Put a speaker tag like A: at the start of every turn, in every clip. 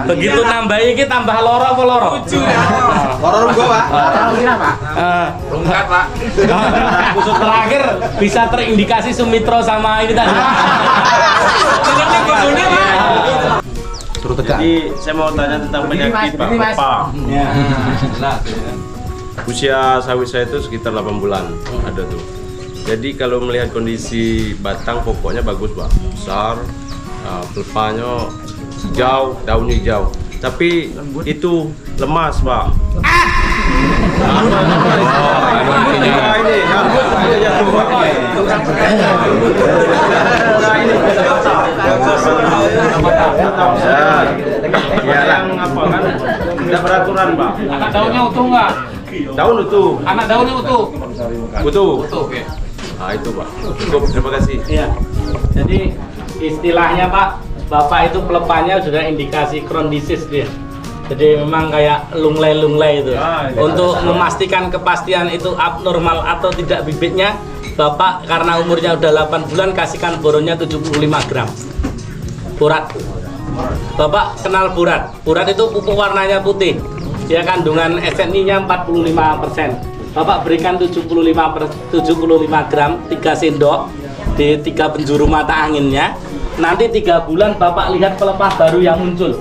A: Begitu nambah iki tambah loro apa loro?
B: Lucu ya. Loro gua, Pak. Loro kira, Pak. Rungkat, Pak.
A: Busuk terakhir bisa terindikasi Sumitro sama ini tadi.
B: Ini bosone, Pak.
C: Suruh tegak.
D: Jadi saya mau tanya tentang penyakit Pak Pepa. Usia sawit saya itu sekitar 8 bulan ada tuh. Jadi kalau melihat kondisi batang pokoknya bagus Pak, besar, pelepahnya hijau, daunnya hijau. Tapi itu lemas Pak. Yang apa kan? Tidak beraturan Pak.
A: Anak daunnya utuh nggak?
D: Daun utuh.
A: Anak daunnya utuh.
D: Utuh.
A: Oke.
D: Nah itu Pak. Cukup, terima kasih.
A: Iya. Jadi istilahnya Pak, Bapak itu pelepahnya sudah indikasi Crohn disease dia. Jadi memang kayak lunglai-lunglai itu. Untuk memastikan kepastian itu abnormal atau tidak bibitnya, Bapak karena umurnya udah 8 bulan kasihkan boronnya 75 gram. Borat. Bapak kenal borat. Borat itu pupuk warnanya putih. Dia kandungan SNI-nya 45%. Bapak berikan 75 gram 3 sendok di 3 penjuru mata anginnya. Nanti 3 bulan Bapak lihat pelepah baru yang muncul.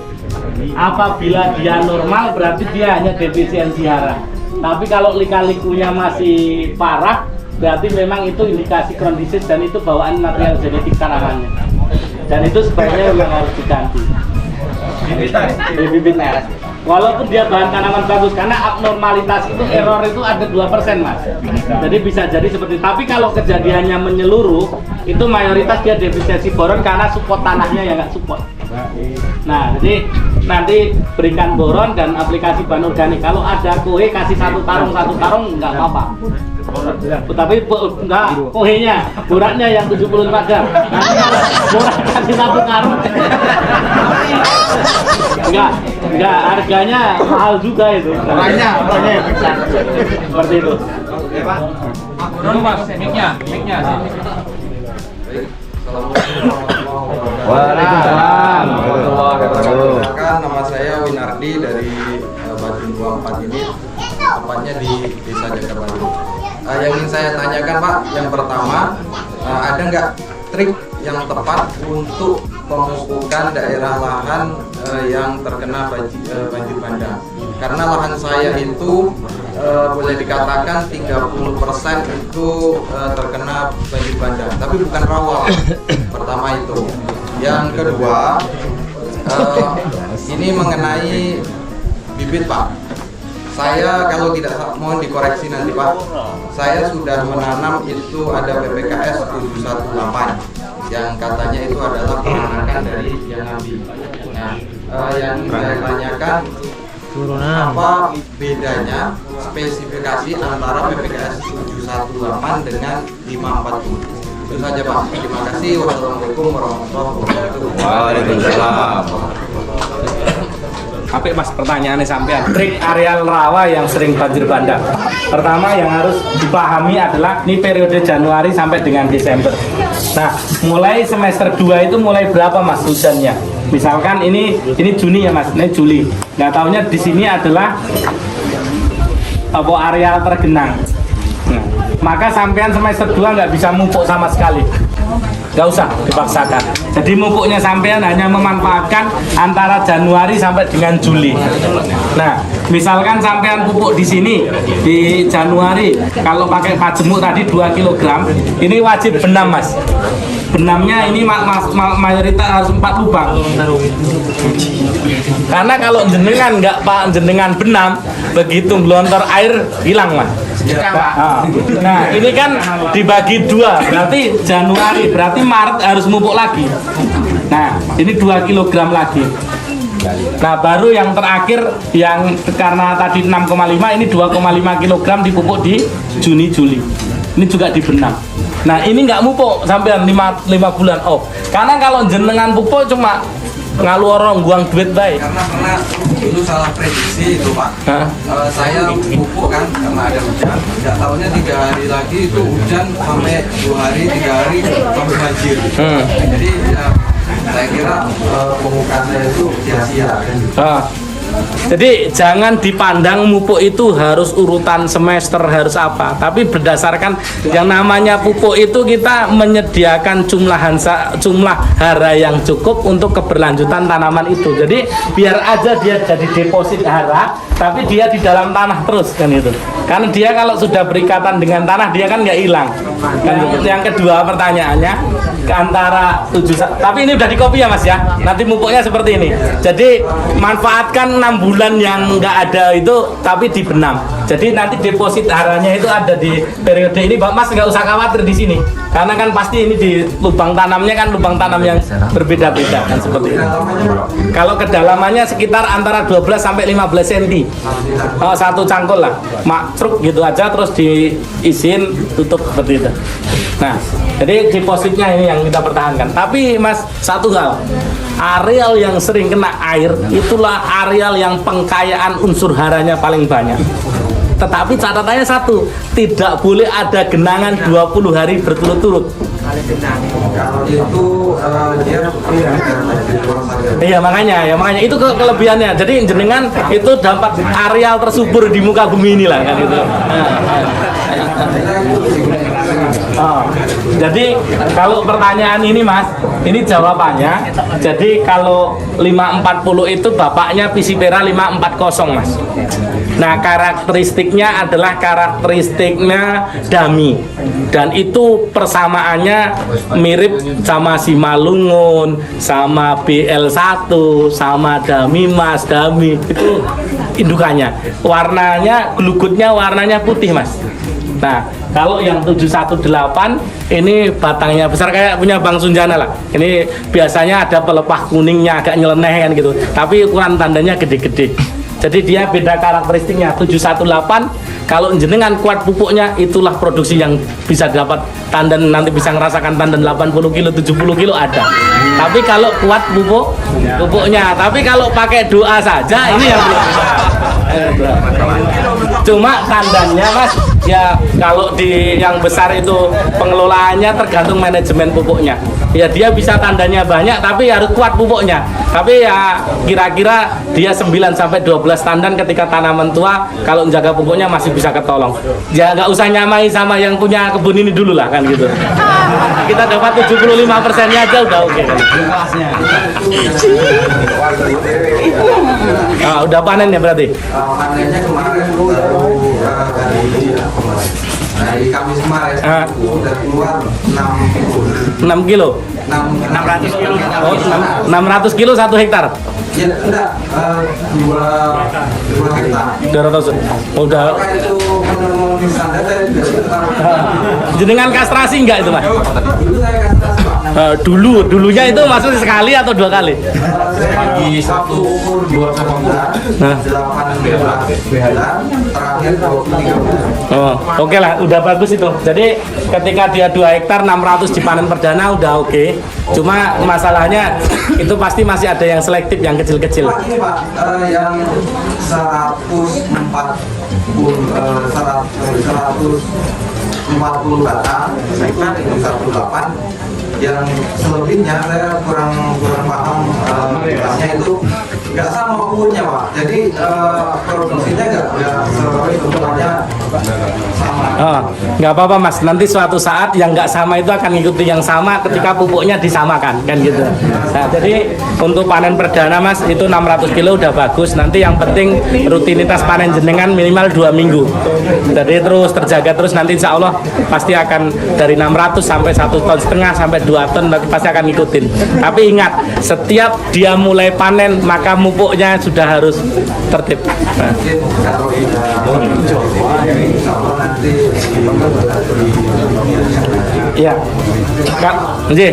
A: Apabila dia normal berarti dia hanya defisiensi hara. Tapi kalau lika-likunya masih parah berarti memang itu indikasi Crohn disease dan itu bawaan material genetik tanamannya. Dan itu sebaiknya memang harus diganti. Bibitnya. Walaupun dia bahan tanaman bagus, karena abnormalitas itu error itu ada 2% Mas. Jadi bisa jadi seperti itu. Tapi kalau kejadiannya menyeluruh, itu mayoritas dia defisiensi boron karena support tanahnya yang nggak support. Nah, jadi nanti berikan boron dan aplikasi bahan organik. Kalau ada kohe kasih satu karung nggak apa-apa. Tapi enggak kohenya, boratnya yang 75 gram. Nanti kalau borat kasih 1 karung. Enggak, harganya mahal juga itu.
B: Orangnya yang besar.
A: Seperti itu.
B: Oke, Pak.
A: Dulu Mas, mic-nya.
C: Waalaikumsalam.
E: Perkenalkan, nama saya Winardi dari Batu 24 ini, tempatnya di Desa Jagabaru. Yang ingin saya tanyakan Pak, yang pertama, ada nggak trik yang tepat untuk pemupukan daerah lahan yang terkena banjir bandang? Karena lahan saya itu boleh dikatakan 30% itu terkena banjir bandang, tapi bukan rawa. Pertama itu. Yang kedua, ini mengenai bibit Pak. Saya kalau tidak mohon dikoreksi nanti Pak, saya sudah menanam itu ada PPKS 718 yang katanya itu adalah peranakan dari yang nabi. Nah, yang saya tanyakan apa bedanya spesifikasi antara PPKS 718 dengan 540? Itu saja Pak. Terima kasih. Wassalamualaikum warahmatullahi wabarakatuh.
C: Waalaikumsalam.
A: Apa Mas pertanyaannya sampean? Trik areal rawa yang sering banjir bandang. Pertama yang harus dipahami adalah ini periode Januari sampai dengan Desember. Nah, mulai semester 2 itu mulai berapa Mas hujannya? Misalkan ini Juni ya Mas, ini Juli. Nggak taunya di sini adalah apa areal tergenang. Nah, maka sampean semester 2 nggak bisa mupuk sama sekali. Nggak usah dipaksakan. Jadi mupuknya sampean hanya memanfaatkan antara Januari sampai dengan Juli. Nah, misalkan sampean pupuk di sini di Januari, kalau pakai majemuk tadi 2 kg, ini wajib benam Mas. Benamnya ini mayoritas harus 4 lubang. Karena kalau jenengan jenengan benam, begitu gelontor air hilang Mas. Nah, ini kan dibagi 2, berarti Januari, berarti Maret harus mupuk lagi. Nah, ini 2 kg lagi. Nah, baru yang terakhir yang karena tadi 6,5, ini 2,5 kg dipupuk di Juni Juli. Ini juga dibenam. Nah, ini nggak mupuk sampai 5 bulan off. Karena kalau jenengan pupuk cuma ngalu orang buang duit baik.
E: Karena itu salah prediksi itu Pak. Saya pupuk kan karena ada hujan. Tidak tahunya 3 hari lagi itu hujan sampai 2 hari 3 hari sampai banjir. Jadi ya saya kira pemukaan saya itu sia-sia kan gitu.
A: Jadi jangan dipandang pupuk itu harus urutan semester harus apa, tapi berdasarkan yang namanya pupuk itu kita menyediakan jumlah hara yang cukup untuk keberlanjutan tanaman itu. Jadi biar aja dia jadi deposit hara, tapi dia di dalam tanah terus kan itu. Karena dia kalau sudah berikatan dengan tanah dia kan nggak hilang. Kan yang kedua pertanyaannya antara 7, tapi ini udah di copy ya Mas ya. Nanti pupuknya seperti ini. Jadi manfaatkan 6 bulan yang nggak ada itu tapi dibenam. Jadi nanti deposit haranya itu ada di periode ini, Mas nggak usah khawatir di sini. Karena kan pasti ini di lubang tanamnya kan lubang tanam yang berbeda-beda kan seperti itu. Kalau kedalamannya sekitar antara 12 sampai 15 cm. Satu cangkul lah. Makruk gitu aja terus diisin tutup seperti itu. Nah, jadi depositnya ini yang kita pertahankan. Tapi Mas, satu hal, areal yang sering kena air itulah areal yang pengkayaan unsur haranya paling banyak. Tetapi catatannya satu, tidak boleh ada genangan 20 hari berturut-turut.
E: Kalau itu dia
A: Iya makanya itu kelebihannya. Jadi jenengan itu dapat areal tersubur di muka bumi inilah kan gitu. Jadi kalau pertanyaan ini Mas, ini jawabannya. Jadi kalau 540 itu bapaknya Pisipera 540 Mas. Nah karakteristiknya adalah karakteristiknya dami. Dan itu persamaannya mirip sama Simalungun, sama BL1, sama Dami Mas, Dami. Itu indukannya. Warnanya, glugutnya warnanya putih Mas. Nah, kalau yang 718 ini batangnya besar kayak punya Bang Sunjana lah. Ini biasanya ada pelepah kuningnya agak nyeleneh kan gitu. Tapi ukuran tandanya gede-gede. Jadi dia beda karakteristiknya. 718 kalau jenengan kuat pupuknya itulah produksi yang bisa dapat tandan, nanti bisa ngerasakan tandan 80 kilo, 70 kilo ada. Tapi kalau kuat pupuknya, tapi kalau pakai doa saja ini yang belum bisa. Cuma tandannya Mas, ya kalau di yang besar itu pengelolaannya tergantung manajemen pupuknya. Ya dia bisa tandanya banyak tapi harus kuat pupuknya. Tapi ya kira-kira dia 9 sampai 12 tandan ketika tanaman tua, kalau menjaga pupuknya masih bisa ketolong. Ya nggak usah nyamai sama yang punya kebun ini dulu lah kan gitu. Kita dapat 75%-nya aja udah oke. Udah panen ya berarti?
E: panennya kemarin baru dari Kamis kemarin udah keluar
A: 6 kilo.
E: 600 kilo.
A: Oh, 600 kilo 1 hektar.
E: Ya enggak, 2 hektar.
A: 200. Udah.
E: Apakah itu memenuhi standar saya tidak tahu.
A: Jenengan kastrasi enggak itu Mas?
E: Dulu saya kastrasi Pak.
A: Dulunya itu maksudnya sekali atau 2 kali?
E: Di satu umur 2 bulan, 8 bulan, terakhir 23 bulan.
A: Oh, oke lah, udah bagus itu. Jadi ketika dia 2 hektar 600 dipanen perdana udah oke. Cuma masalahnya itu pasti masih ada yang selektif yang kecil-kecil.
E: Pak, ini Pak, yang 140 batang itu 18, yang selebihnya saya kurang paham itu nggak sama umurnya Pak. Jadi produksinya nggak semuanya sama.
A: Nggak apa-apa Mas. Nanti suatu saat yang nggak sama itu akan ngikuti yang sama ketika pupuknya disamakan kan gitu. Nah, jadi untuk panen perdana Mas itu 600 kilo udah bagus. Nanti yang penting rutinitas panen jenengan minimal 2 minggu. Jadi terus terjaga terus nanti insya Allah pasti akan dari 600 sampai 1,5 ton sampai 2 ton nanti pasti akan ngikutin. Tapi ingat, setiap dia mulai panen maka pupuknya sudah harus tertib. Nah. Iya,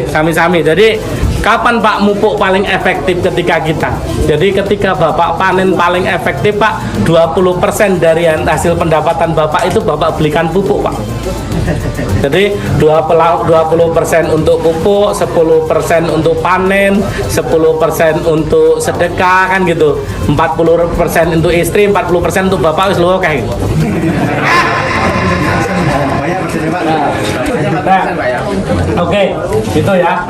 A: sami-sami. Jadi kapan Pak mupuk paling efektif ketika kita? Jadi ketika Bapak panen paling efektif Pak, 20% dari hasil pendapatan Bapak itu Bapak belikan pupuk Pak. Jadi 20% untuk pupuk, 10% untuk panen, 10% untuk sedekah kan gitu. 40% untuk istri, 40% untuk Bapak wis lho kae. Nah, oke, gitu ya.